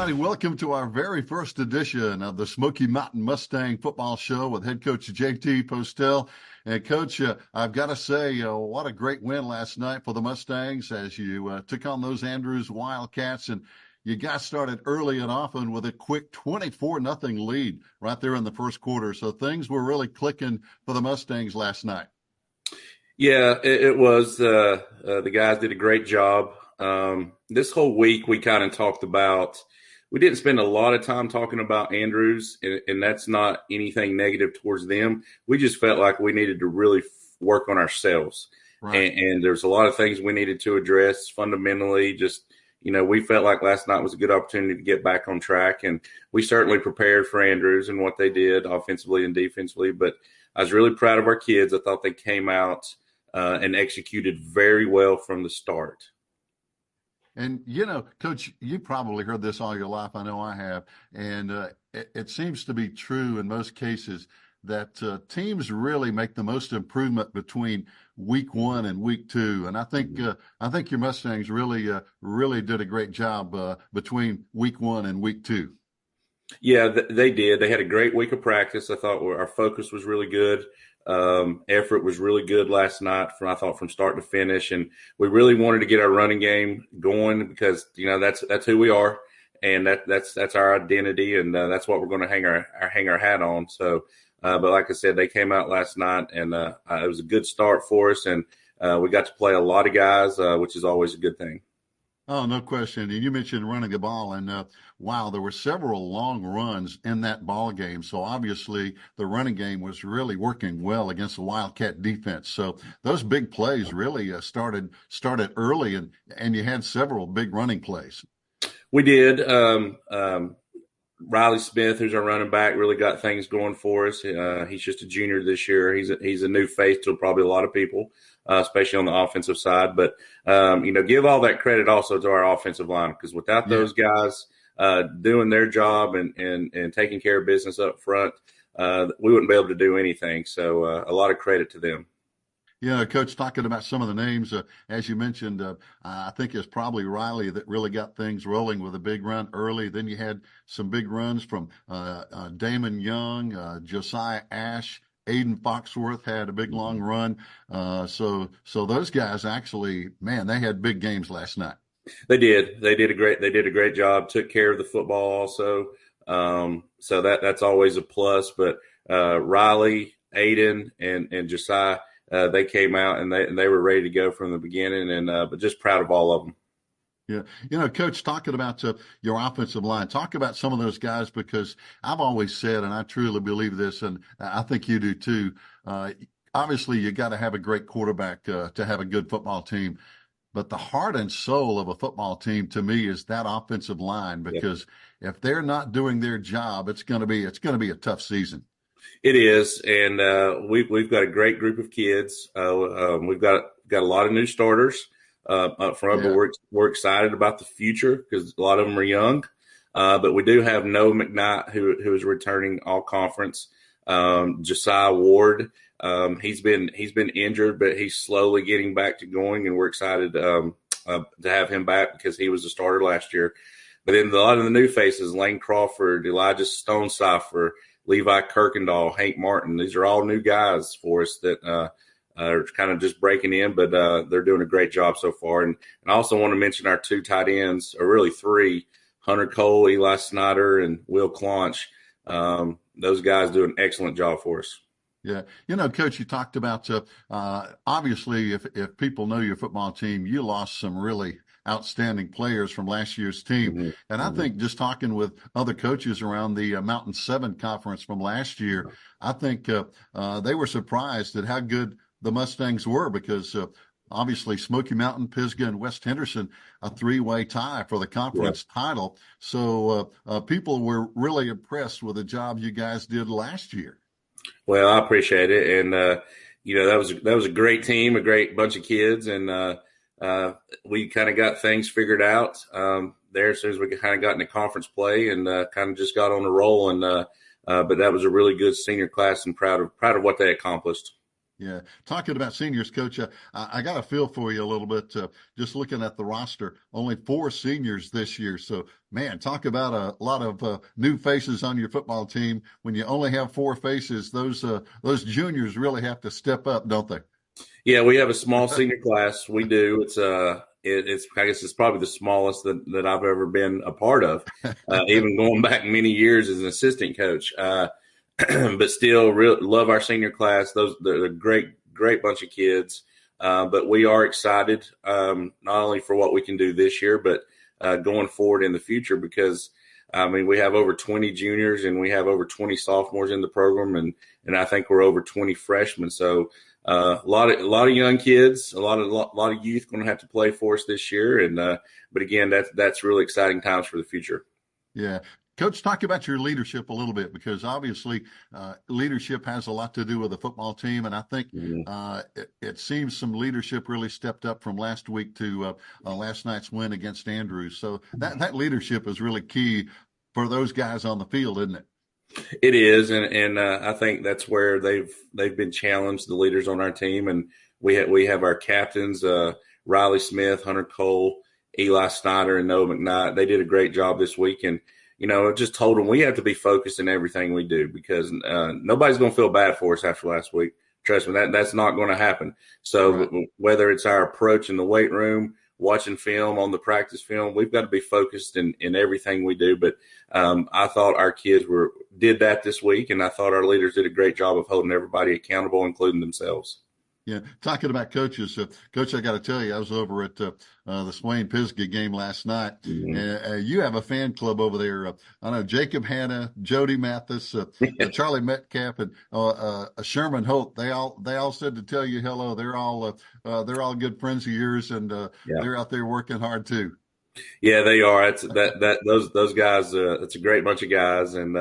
everybody. Welcome to our very first edition of the Smoky Mountain Mustang Football Show with head coach JT Postell. And, Coach, I've got to say, what a great win last night for the Mustangs as you took on those Andrews Wildcats. And you got started early and often with a quick 24-0 lead right there in the first quarter. So things were really clicking for the Mustangs last night. Yeah, it was. The guys did a great job. This whole week we kind of talked about – we didn't spend a lot of time talking about Andrews, and that's not anything negative towards them. We just felt like we needed to really work on ourselves. Right. And there's a lot of things we needed to address fundamentally. Just, we felt like last night was a good opportunity to get back on track, and we certainly prepared for Andrews and what they did offensively and defensively. But I was really proud of our kids. I thought they came out and executed very well from the start. And, Coach, you probably heard this all your life. I know I have. And it seems to be true in most cases that teams really make the most improvement between week one and week two. And I think your Mustangs really did a great job between week one and week two. Yeah, they did. They had a great week of practice. I thought our focus was really good. Effort was really good last night from start to finish. And we really wanted to get our running game going because, that's who we are. And that's our identity. And that's what we're going to hang our hat on. So, but like I said, they came out last night and it was a good start for us. And we got to play a lot of guys, which is always a good thing. Oh, no question. And you mentioned running the ball, and wow, there were several long runs in that ball game. So obviously the running game was really working well against the Wildcat defense. So those big plays really started early, and you had several big running plays. We did. Riley Smith, who's our running back, really got things going for us. He's just a junior this year. He's a new face to probably a lot of people, especially on the offensive side. But, give all that credit also to our offensive line because without those guys doing their job and taking care of business up front, we wouldn't be able to do anything. So a lot of credit to them. Yeah, Coach, talking about some of the names, as you mentioned, I think it's probably Riley that really got things rolling with a big run early. Then you had some big runs from Damon Young, Josiah Ash, Aiden Foxworth had a big long run. So those guys actually, man, they had big games last night. They did. They did a great job. Took care of the football also. So that's always a plus. But Riley, Aiden, and Josiah. They came out and they were ready to go from the beginning, and but just proud of all of them. Yeah. Coach, talking about your offensive line, talk about some of those guys because I've always said, and I truly believe this, and I think you do too, obviously you got to have a great quarterback to have a good football team. But the heart and soul of a football team to me is that offensive line because if they're not doing their job, it's going to be a tough season. It is, and we've got a great group of kids. We've got a lot of new starters up front, but we're excited about the future because a lot of them are young. But we do have Noah McKnight, who is returning all conference. Josiah Ward, he's been injured, but he's slowly getting back to going, and we're excited to have him back because he was a starter last year. But then a lot of the new faces: Lane Crawford, Elijah Stonecipher, Levi Kirkendall, Hank Martin. These are all new guys for us that are kind of just breaking in, but they're doing a great job so far. And I also want to mention our two tight ends, or really three, Hunter Cole, Eli Snyder, and Will Claunch. Those guys do an excellent job for us. Yeah. Coach, you talked about, obviously, if people know your football team, you lost some really outstanding players from last year's team. Mm-hmm. And I think just talking with other coaches around the Mountain 7 conference from last year, I think they were surprised at how good the Mustangs were because obviously Smoky Mountain, Pisgah, and West Henderson, a three-way tie for the conference title. So people were really impressed with the job you guys did last year. Well, I appreciate it. And, that was a great team, a great bunch of kids. And, we kind of got things figured out there as soon as we kind of got into conference play and kind of just got on the roll. And but that was a really good senior class and proud of what they accomplished. Yeah. Talking about seniors, Coach, I got a feel for you a little bit. Just looking at the roster, only 4 seniors this year. So, man, talk about a lot of new faces on your football team. When you only have 4 faces, those juniors really have to step up, don't they? Yeah, we have a small senior class. We do. It's I guess it's probably the smallest that I've ever been a part of, even going back many years as an assistant coach. But still, love our senior class. They're a great bunch of kids. But we are excited not only for what we can do this year, but going forward in the future because. I mean, we have over 20 juniors and we have over 20 sophomores in the program, and I think we're over 20 freshmen. So a lot of young kids, a lot of youth going to have to play for us this year. And but again, that's really exciting times for the future. Yeah. Coach, talk about your leadership a little bit because obviously leadership has a lot to do with the football team. And I think it seems some leadership really stepped up from last week to last night's win against Andrews. So that leadership is really key for those guys on the field, isn't it? It is, and I think that's where they've been challenged. The leaders on our team, and we have our captains, Riley Smith, Hunter Cole, Eli Snyder, and Noah McKnight. They did a great job this week, and I just told them we have to be focused in everything we do because nobody's going to feel bad for us after last week. Trust me, that's not going to happen. So right. Whether it's our approach in the weight room, watching film on the practice film, we've got to be focused in everything we do. But I thought our kids did that this week, and I thought our leaders did a great job of holding everybody accountable, including themselves. Yeah, talking about coaches, Coach, I got to tell you, I was over at the Swain-Pisgah game last night. Mm-hmm. You have a fan club over there. I know Jacob Hanna, Jody Mathis, Charlie Metcalf, and Sherman Holt. They all said to tell you hello. They're all good friends of yours, and they're out there working hard too. Yeah, they are. It's those guys. It's a great bunch of guys, and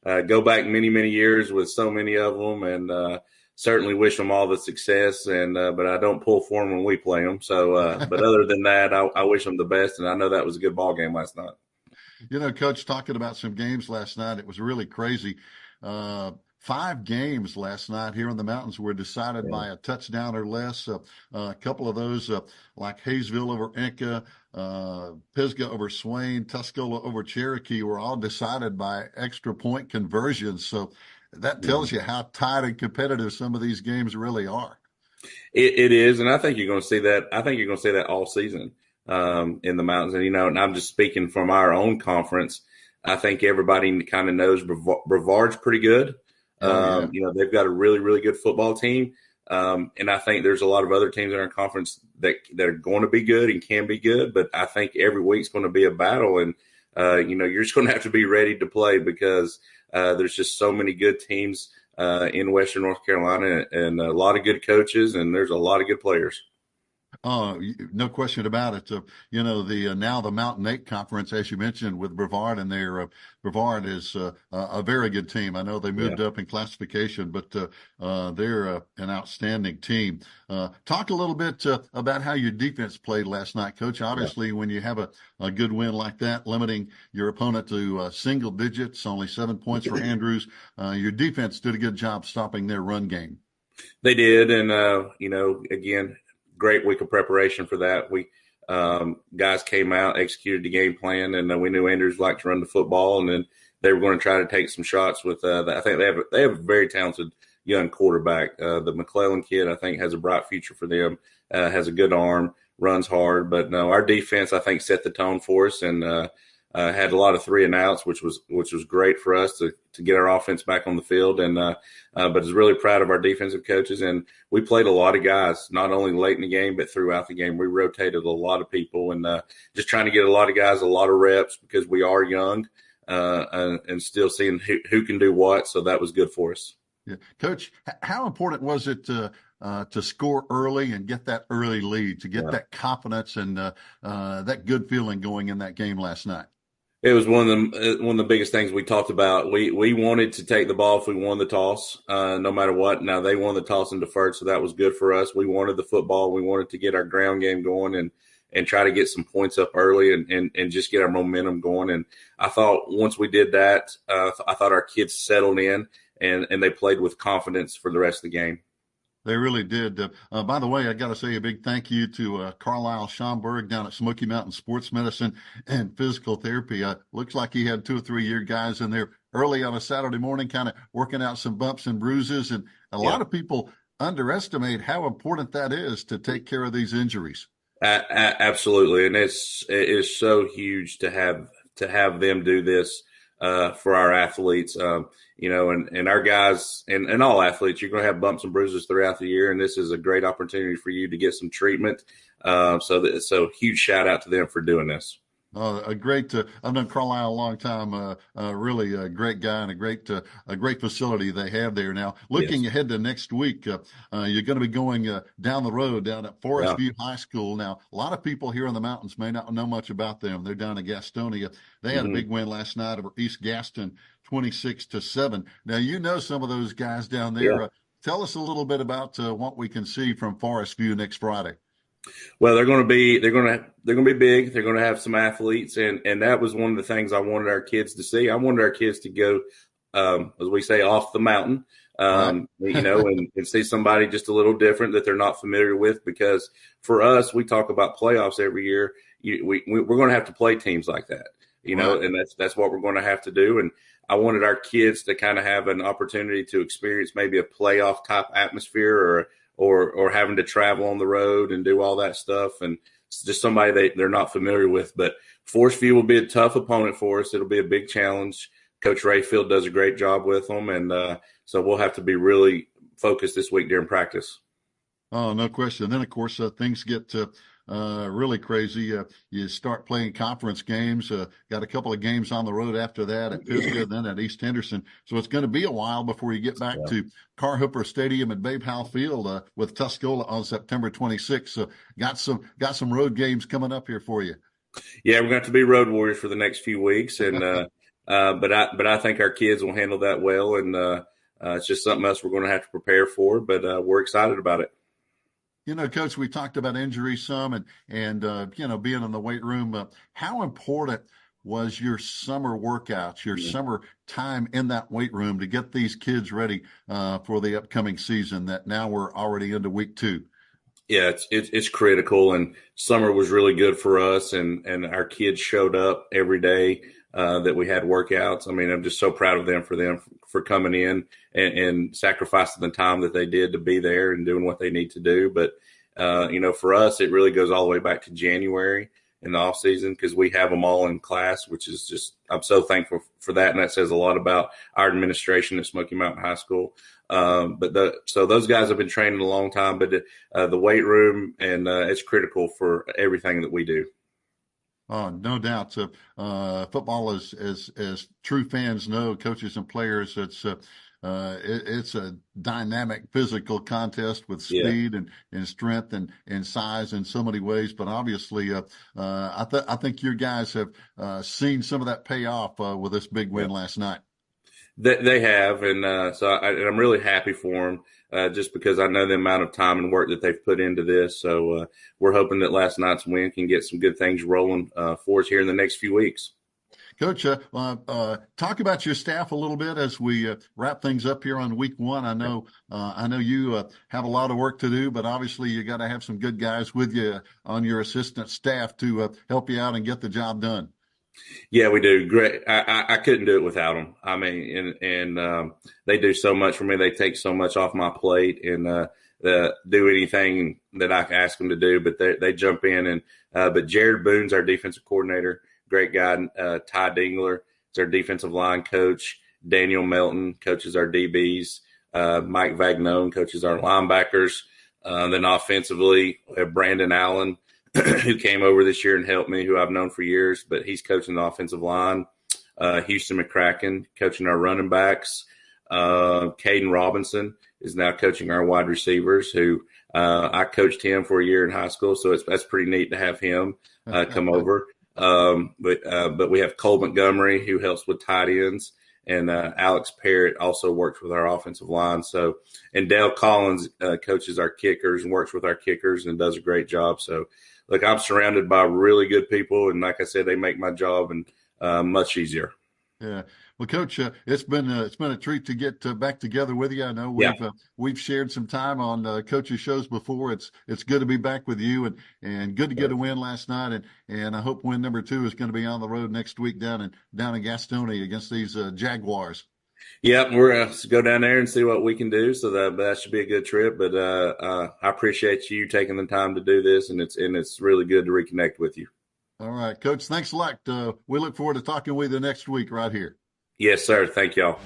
go back many years with so many of them, and. Certainly wish them all the success, and but I don't pull for them when we play them. So, but other than that, I wish them the best, and I know that was a good ball game last night. Coach, talking about some games last night, it was really crazy. 5 games last night here in the mountains were decided by a touchdown or less. A couple of those, like Hayesville over Inca, Pisgah over Swain, Tuscola over Cherokee, were all decided by extra point conversions. So that tells you how tight and competitive some of these games really are. It is, and I think you're going to see that. I think you're going to see that all season in the mountains. And and I'm just speaking from our own conference. I think everybody kind of knows Brevard's pretty good. They've got a really good football team, and I think there's a lot of other teams in our conference that are going to be good and can be good. But I think every week's going to be a battle, and you're just going to have to be ready to play because. There's just so many good teams in Western North Carolina and a lot of good coaches, and there's a lot of good players. No question about it. Now the Mountain 8 Conference, as you mentioned, with Brevard in there, Brevard is a very good team. I know they moved up in classification, but they're an outstanding team. Talk a little bit about how your defense played last night, Coach. Obviously, when you have a good win like that, limiting your opponent to single digits, only 7 points for Andrews, your defense did a good job stopping their run game. They did, and again, great week of preparation for that. We guys came out, executed the game plan, and we knew Andrews liked to run the football, and then they were going to try to take some shots with. I think they have a very talented young quarterback. The McClellan kid, I think, has a bright future for them. Has a good arm, runs hard, but no, our defense, I think, set the tone for us, and had a lot of 3 and outs, which was great for us to get our offense back on the field. And but was really proud of our defensive coaches. And we played a lot of guys, not only late in the game, but throughout the game. We rotated a lot of people and just trying to get a lot of guys a lot of reps because we are young and still seeing who can do what. So that was good for us. Yeah. Coach, how important was it to score early and get that early lead, to get that confidence and that good feeling going in that game last night? It was one of the biggest things we talked about. We wanted to take the ball if we won the toss, no matter what. Now they won the toss and deferred, so that was good for us. We wanted the football. We wanted to get our ground game going and try to get some points up early and just get our momentum going. And I thought once we did that, I thought our kids settled in and they played with confidence for the rest of the game. They really did. By the way, I got to say a big thank you to Carlisle Schomburg down at Smoky Mountain Sports Medicine and Physical Therapy. Looks like he had 2 or 3 year guys in there early on a Saturday morning, kind of working out some bumps and bruises. And a Yeah. lot of people underestimate how important that is to take care of these injuries. Absolutely, and it is so huge to have them do this for our athletes. And our guys and all athletes, you're going to have bumps and bruises throughout the year, and this is a great opportunity for you to get some treatment. So huge shout out to them for doing this. I've known Carlisle a long time. Really a great guy and a great facility they have there. Now, looking Yes. ahead to next week, you're going to be going down the road down at Forest Yeah. View High School. Now, a lot of people here in the mountains may not know much about them. They're down in Gastonia. They had a big win last night over East Gaston, 26-7. Now, you know some of those guys down there. Yeah. Tell us a little bit about what we can see from Forest View next Friday. Well, they're going to be big. They're going to have some athletes, and that was one of the things I wanted our kids to see. I wanted our kids to go, as we say, off the mountain, Right. and see somebody just a little different that they're not familiar with. Because for us, we talk about playoffs every year. We're going to have to play teams like that, Right. and that's what we're going to have to do. And I wanted our kids to kind of have an opportunity to experience maybe a playoff type atmosphere or having to travel on the road and do all that stuff. And it's just somebody they're not familiar with. But Forest View will be a tough opponent for us. It'll be a big challenge. Coach Rayfield does a great job with them. And so we'll have to be really focused this week during practice. Oh, no question. Then, of course, things get really crazy. You start playing conference games. Got a couple of games on the road after that at Pisgah, then at East Henderson. So it's going to be a while before you get back to Carhooper Stadium and Babe Howell Field with Tuscola on September 26th. So got some road games coming up here for you. Yeah, we're going to have to be road warriors for the next few weeks, and but I think our kids will handle that well, and it's just something else we're going to have to prepare for. But we're excited about it. Coach, we talked about injuries some and being in the weight room. How important was your summer workouts, your summer time in that weight room to get these kids ready for the upcoming season that now we're already into week 2? Yeah, it's critical, and summer was really good for us, and our kids showed up every day that we had workouts. I mean, I'm just so proud of them for coming in and sacrificing the time that they did to be there and doing what they need to do. But for us, it really goes all the way back to January in the off season because we have them all in class, which is just I'm so thankful for that, and that says a lot about our administration at Smoky Mountain High School. So those guys have been training a long time, but the weight room and it's critical for everything that we do. Oh, no doubt. Football is, as true fans know, coaches and players, it's a dynamic physical contest with speed and strength and size in so many ways. But obviously, I think your guys have seen some of that pay off with this big win last night. They have, and I'm really happy for them just because I know the amount of time and work that they've put into this. So we're hoping that last night's win can get some good things rolling for us here in the next few weeks. Coach, talk about your staff a little bit as we wrap things up here on week 1. I know you have a lot of work to do, but obviously you got to have some good guys with you on your assistant staff to help you out and get the job done. Yeah, we do. Great. I couldn't do it without them. I mean, and they do so much for me. They take so much off my plate and do anything that I ask them to do. But they jump in. But Jared Boone's our defensive coordinator. Great guy. Ty Dingler is our defensive line coach. Daniel Melton coaches our DBs. Mike Vagnone coaches our linebackers. Then offensively, we have Brandon Allen, who came over this year and helped me, who I've known for years, but he's coaching the offensive line. Houston McCracken coaching our running backs. Caden Robinson is now coaching our wide receivers, who I coached him for a year in high school, so that's pretty neat to have him come over. But we have Cole Montgomery, who helps with tight ends, and Alex Parrott also works with our offensive line. So, and Dale Collins coaches our kickers and works with our kickers and does a great job. So, look, I'm surrounded by really good people, and like I said, they make my job and much easier. Yeah. Well, Coach, it's been a treat to get back together with you. I know Yeah. we've shared some time on coaches shows before. It's good to be back with you, and good to get a win last night. And I hope win number 2 is going to be on the road next week down in Gastonia against these Jaguars. Yep, we're going to go down there and see what we can do. So that should be a good trip. But I appreciate you taking the time to do this, and it's really good to reconnect with you. All right, Coach. Thanks a lot. We look forward to talking with you next week right here. Yes, sir. Thank y'all.